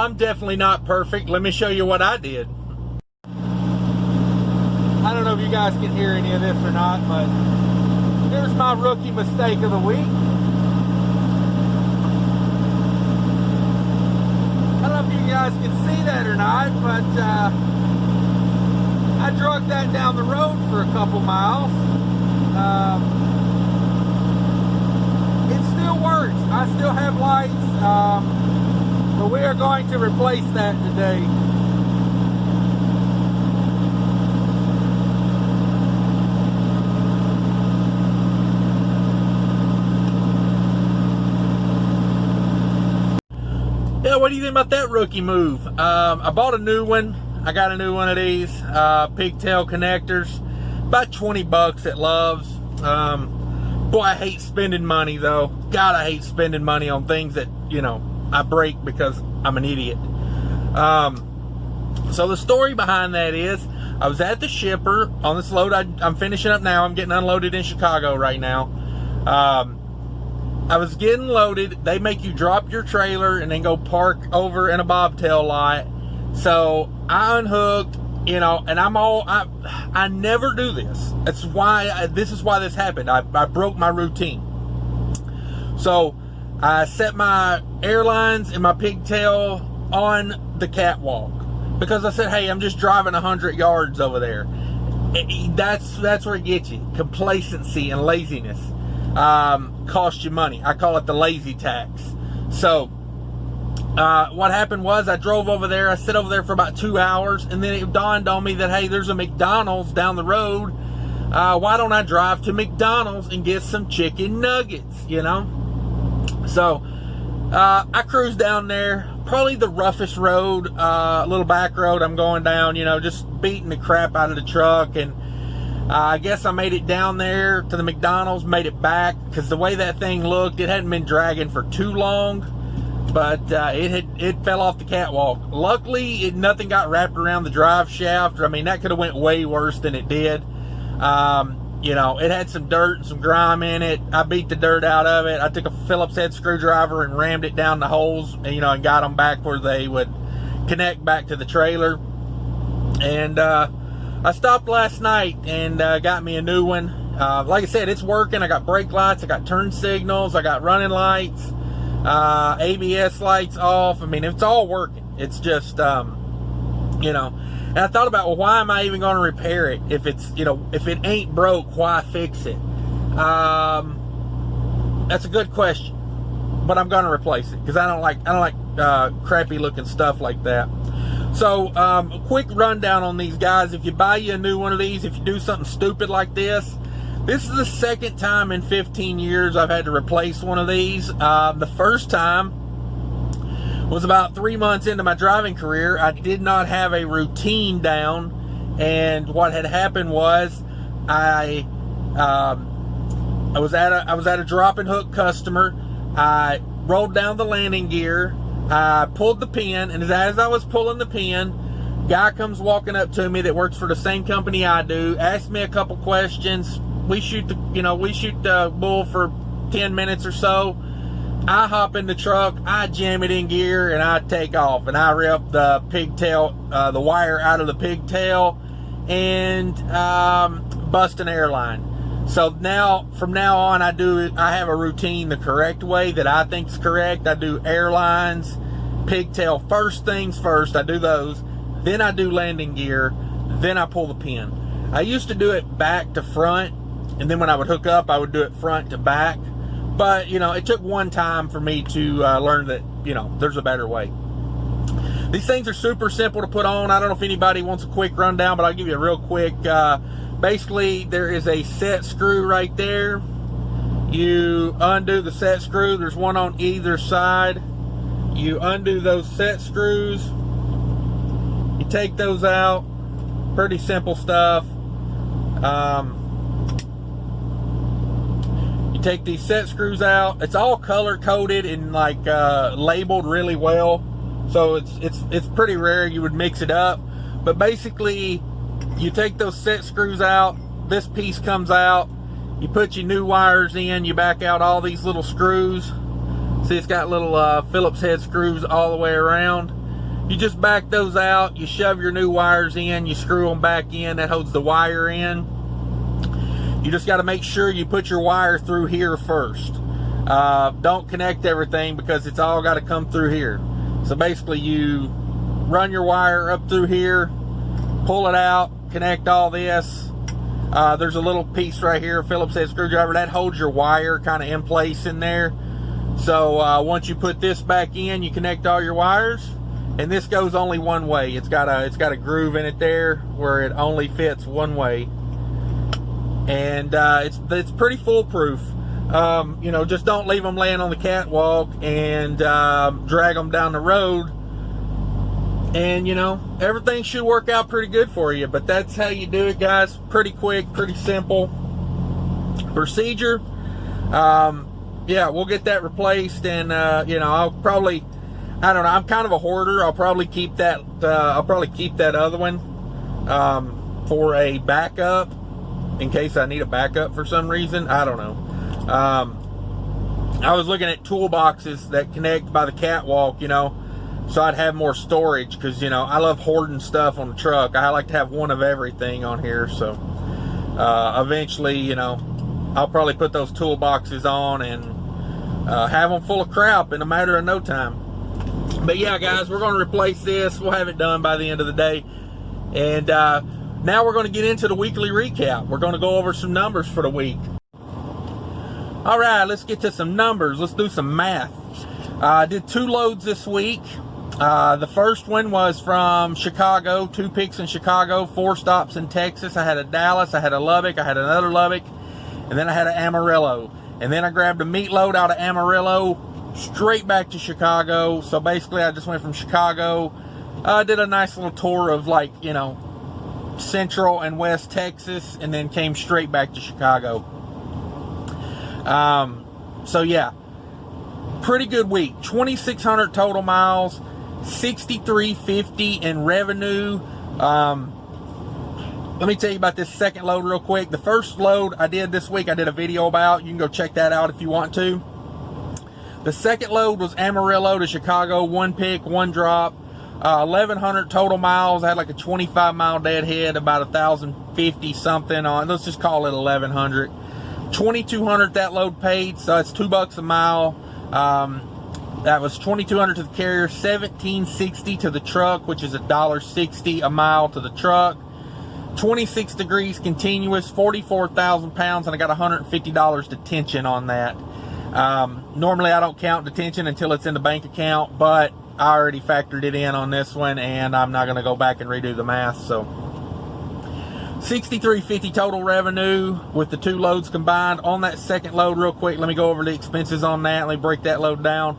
I'm definitely not perfect. Let me show you what I did. I don't know if you guys can hear any of this or not, but here's my rookie mistake of the week. I don't know if you guys can see that or not, but I drug that down the road for a couple miles. It still works. I still have lights, but we are going to replace that today. Yeah, what do you think about that rookie move? I bought a new one. I got a new one of these pigtail connectors, about 20 bucks at Love's. Boy, I hate spending money though. God, I hate spending money on things that, you know, I break because I'm an idiot. So the story behind that is, I was at the shipper on this load. I'm finishing up now. I'm getting unloaded in Chicago right now. I was getting loaded. They make you drop your trailer and then go park over in a bobtail lot. So I unhooked, you know, and I never do this. That's why, this is why this happened. I broke my routine. So I set my airlines and my pigtail on the catwalk because I said, hey, I'm just driving 100 yards over there. That's where it gets you. Complacency and laziness cost you money. I call it the lazy tax. So what happened was, I drove over there. I sit over there for about 2 hours, and then it dawned on me that, hey, there's a McDonald's down the road. Why don't I drive to McDonald's and get some chicken nuggets, you know? So I cruised down there, probably the roughest road, little back road I'm going down, you know, just beating the crap out of the truck. And I guess I made it down there to the McDonald's, made it back, because the way that thing looked, it hadn't been dragging for too long, but it fell off the catwalk. Luckily, nothing got wrapped around the drive shaft. I mean, that could have went way worse than it did. You know, it had some dirt and some grime in it. I beat the dirt out of it. I took a Phillips head screwdriver and rammed it down the holes, and, you know, and got them back where they would connect back to the trailer. And I stopped last night and got me a new one. Like I said, it's working. I got brake lights, I got turn signals, I got running lights, ABS lights off. I mean, it's all working. It's just, you know, and I thought about, well, why am I even going to repair it? If it's, you know, if it ain't broke, why fix it? That's a good question, but I'm going to replace it because I don't like crappy looking stuff like that. So, a quick rundown on these guys. If you buy you a new one of these, if you do something stupid like this is the second time in 15 years I've had to replace one of these. The first time was about 3 months into my driving career. I did not have a routine down, and what had happened was I was at a drop and hook customer. I rolled down the landing gear. I pulled the pin, and as I was pulling the pin, guy comes walking up to me that works for the same company I do, asked me a couple questions. We shoot the bull for 10 minutes or so. I hop in the truck, I jam it in gear, and I take off, and I rip the pigtail, the wire out of the pigtail, and bust an airline. So now, from now on, I have a routine the correct way that I think is correct. I do airlines, pigtail first things first. I do those. Then I do landing gear. Then I pull the pin. I used to do it back to front, and then when I would hook up, I would do it front to back. But, you know, it took one time for me to learn that, you know, there's a better way. These things are super simple to put on. I don't know if anybody wants a quick rundown, but I'll give you a real quick. Basically, there is a set screw right there. You undo the set screw. There's one on either side. You undo those set screws. You take those out. Pretty simple stuff. You take these set screws out. It's all color coded and like labeled really well. So it's pretty rare you would mix it up. But basically, you take those set screws out, this piece comes out, you put your new wires in, you back out all these little screws. See, it's got little Phillips head screws all the way around. You just back those out, you shove your new wires in, you screw them back in, that holds the wire in. You just got to make sure you put your wire through here first. Don't connect everything because it's all got to come through here. So basically you run your wire up through here, pull it out, connect all this. There's a little piece right here, Phillips head screwdriver, that holds your wire kind of in place in there. So once you put this back in, you connect all your wires, and this goes only one way. It's got a groove in it there where it only fits one way. And it's pretty foolproof. You know, just don't leave them laying on the catwalk and drag them down the road. And, you know, everything should work out pretty good for you. But that's how you do it, guys. Pretty quick, pretty simple procedure. Yeah, we'll get that replaced. And, you know, I'll probably, I don't know, I'm kind of a hoarder. I'll probably keep that, other one for a backup. In case I need a backup for some reason. I don't know. I was looking at toolboxes that connect by the catwalk, you know, so I'd have more storage, because, you know, I love hoarding stuff on the truck. I like to have one of everything on here. So eventually, you know, I'll probably put those toolboxes on and have them full of crap in a matter of no time. But yeah, guys, we're going to replace this. We'll have it done by the end of the day. And now we're going to get into the weekly recap. We're going to go over some numbers for the week. All right, let's get to some numbers. Let's do some math. I did 2 loads this week. The first one was from Chicago, 2 picks in Chicago, 4 stops in Texas. I had a Dallas, I had a Lubbock, I had another Lubbock, and then I had an Amarillo. And then I grabbed a meat load out of Amarillo, straight back to Chicago. So basically I just went from Chicago, did a nice little tour of, like, you know, Central and West Texas, and then came straight back to Chicago. So yeah, pretty good week. 2,600 total miles, 6,350 in revenue. Let me tell you about this second load real quick. The first load I did this week, I did a video about. You can go check that out if you want to. The second load was Amarillo to Chicago, 1 pick, 1 drop. 1,100 total miles. I had like a 25-mile deadhead, about 1,050 something on. Let's just call it 1,100. 2,200 that load paid, so it's $2 a mile. That was 2,200 to the carrier, 1,760 to the truck, which is $1.60 a mile to the truck. 26 degrees continuous, 44,000 pounds, and I got $150 detention on that. Normally I don't count detention until it's in the bank account, but I already factored it in on this one, and I'm not going to go back and redo the math. So $6,350 total revenue with the 2 loads combined. On that second load real quick, let me go over the expenses on that. Let me break that load down.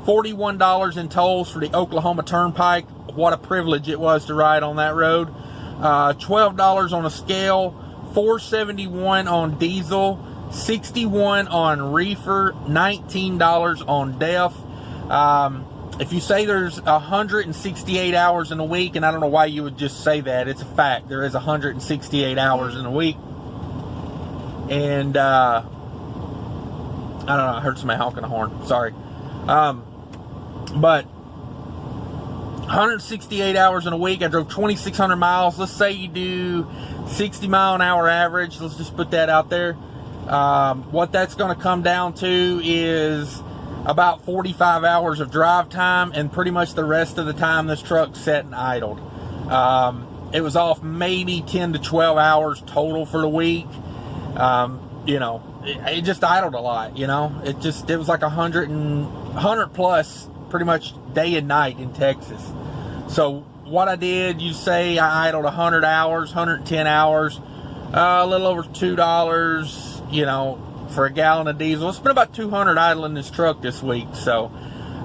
$41 in tolls for the Oklahoma Turnpike. What a privilege it was to ride on that road. $12 on a scale, $4.71 on diesel, $61 on reefer, $19 on DEF. If you say there's 168 hours in a week, and I don't know why you would just say that, it's a fact. There is 168 hours in a week. And I don't know, I heard somebody honking a horn. Sorry. But 168 hours in a week. I drove 2,600 miles. Let's say you do 60 mile an hour average. Let's just put that out there. What that's going to come down to is about 45 hours of drive time, and pretty much the rest of the time this truck's sat and idled. It was off maybe 10 to 12 hours total for the week. You know, it just idled a lot, you know. It was like 100 plus pretty much day and night in Texas. So what I did, you say I idled 100 hours, 110 hours, a little over $2, you know, for a gallon of diesel. It's been about 200 idling this truck this week. So,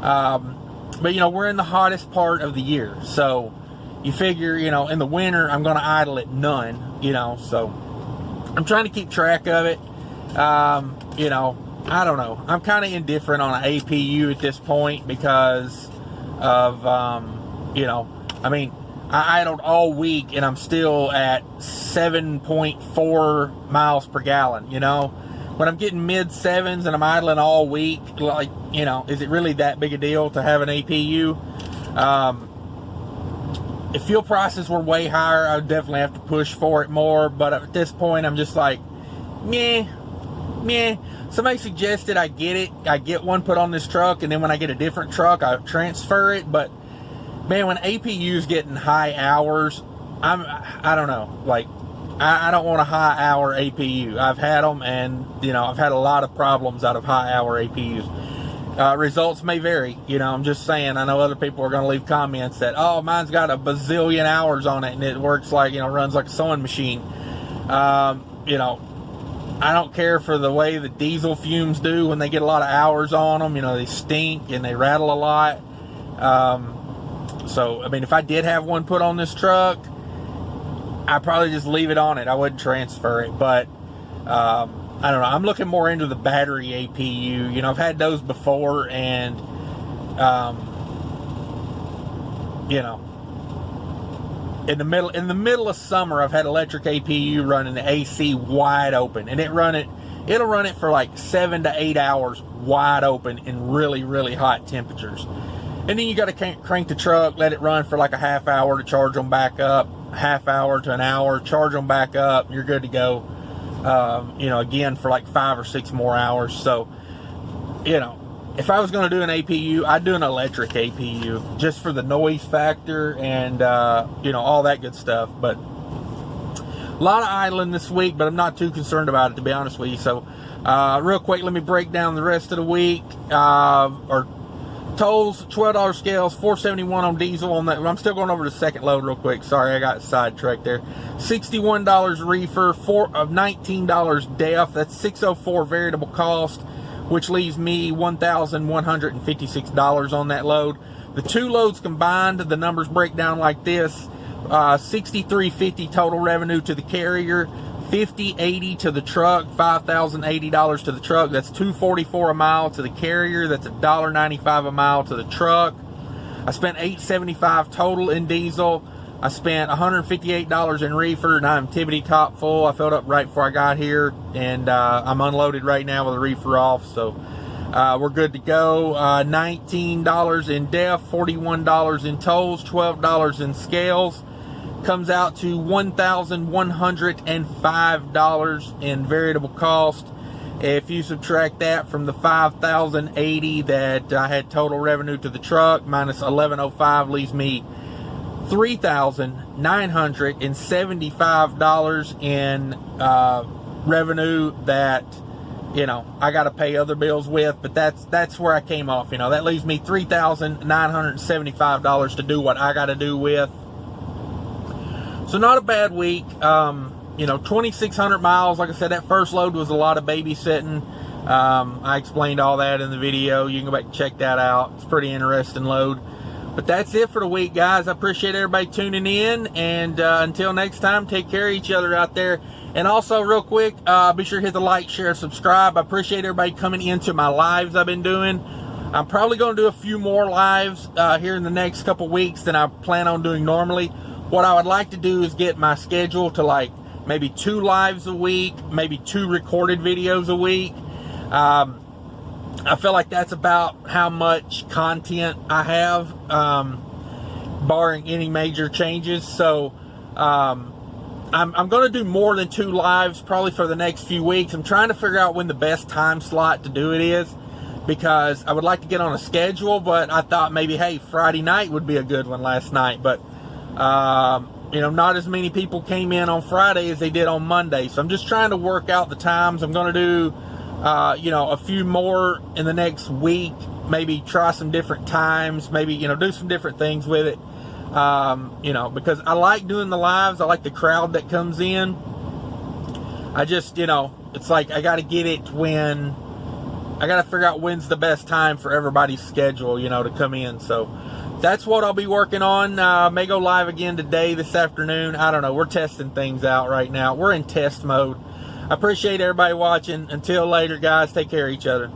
but you know, we're in the hottest part of the year. So you figure, you know, in the winter, I'm going to idle at none, you know, so I'm trying to keep track of it. You know, I don't know. I'm kind of indifferent on an APU at this point because of, you know, I mean, I idled all week and I'm still at 7.4 miles per gallon, you know. When I'm getting mid-7s and I'm idling all week, like, you know, is it really that big a deal to have an APU? if fuel prices were way higher, I would definitely have to push for it more. But at this point, I'm just like, meh. Somebody suggested I get one put on this truck, and then when I get a different truck, I transfer it. But man, when APU's getting high hours, I don't know. Like, I don't want a high hour APU. I've had them, and I've had a lot of problems out of high hour APUs. Results may vary. I'm just saying. I know other people are going to leave comments that, oh, mine's got a bazillion hours on it, and it works like, runs like a sewing machine. I don't care for the way the diesel fumes do when they get a lot of hours on them. They stink and they rattle a lot. So, I mean, if I did have one put on this truck, I'd probably just leave it on it. I wouldn't transfer it. But, I don't know. I'm looking more into the battery APU. I've had those before, and, in the middle of summer, I've had electric APU running the AC wide open, and it'll run it for like 7 to 8 hours wide open in really, really hot temperatures. And then you got to crank the truck, let it run for like a half hour to charge them back up, half hour to an hour, charge them back up, and you're good to go. Again for like 5 or 6 more hours. So, if I was going to do an APU, I'd do an electric APU just for the noise factor and, all that good stuff. But a lot of idling this week, but I'm not too concerned about it, to be honest with you. So, real quick, let me break down the rest of the week. Tolls, $12 scales, $4.71 on diesel on that. I'm still going over the second load real quick. Sorry, I got sidetracked there. $61 reefer, $19 DEF. That's $604 variable cost, which leaves me $1,156 on that load. The two loads combined, the numbers break down like this: $6,350 total revenue to the carrier, $50.80 to the truck, $5,080 to the truck. That's $244 a mile to the carrier. That's $1.95 a mile to the truck. I spent $875 total in diesel. I spent $158 in reefer, and I'm tippity top full. I filled up right before I got here, and I'm unloaded right now with the reefer off, so we're good to go. $19 in DEF, $41 in tolls, $12 in scales. Comes out to $1,105 in variable cost. If you subtract that from the $5,080 that I had total revenue to the truck, minus $1,105 leaves me $3,975 in revenue that I got to pay other bills with. But that's where I came off. That leaves me $3,975 to do what I got to do with. So not a bad week. 2,600 miles. Like I said, that first load was a lot of babysitting. I explained all that in the video. You can go back and check that out. It's a pretty interesting load. But that's it for the week, guys. I appreciate everybody tuning in. And until next time, take care of each other out there. And also, real quick, be sure to hit the like, share, subscribe. I appreciate everybody coming into my lives I've been doing. I'm probably going to do a few more lives here in the next couple weeks than I plan on doing normally. What I would like to do is get my schedule to like maybe 2 lives a week, maybe 2 recorded videos a week. I feel like that's about how much content I have, barring any major changes. So I'm going to do more than 2 lives probably for the next few weeks. I'm trying to figure out when the best time slot to do it is, because I would like to get on a schedule, but I thought maybe, hey, Friday night would be a good one last night. But not as many people came in on Friday as they did on Monday. So I'm just trying to work out the times. I'm going to do, a few more in the next week. Maybe try some different times. Maybe, do some different things with it. Because I like doing the lives. I like the crowd that comes in. I just, it's like I got to get it when, I got to figure out when's the best time for everybody's schedule, to come in. So that's what I'll be working on. May go live again today, this afternoon. I don't know. We're testing things out right now. We're in test mode. I appreciate everybody watching. Until later, guys, take care of each other.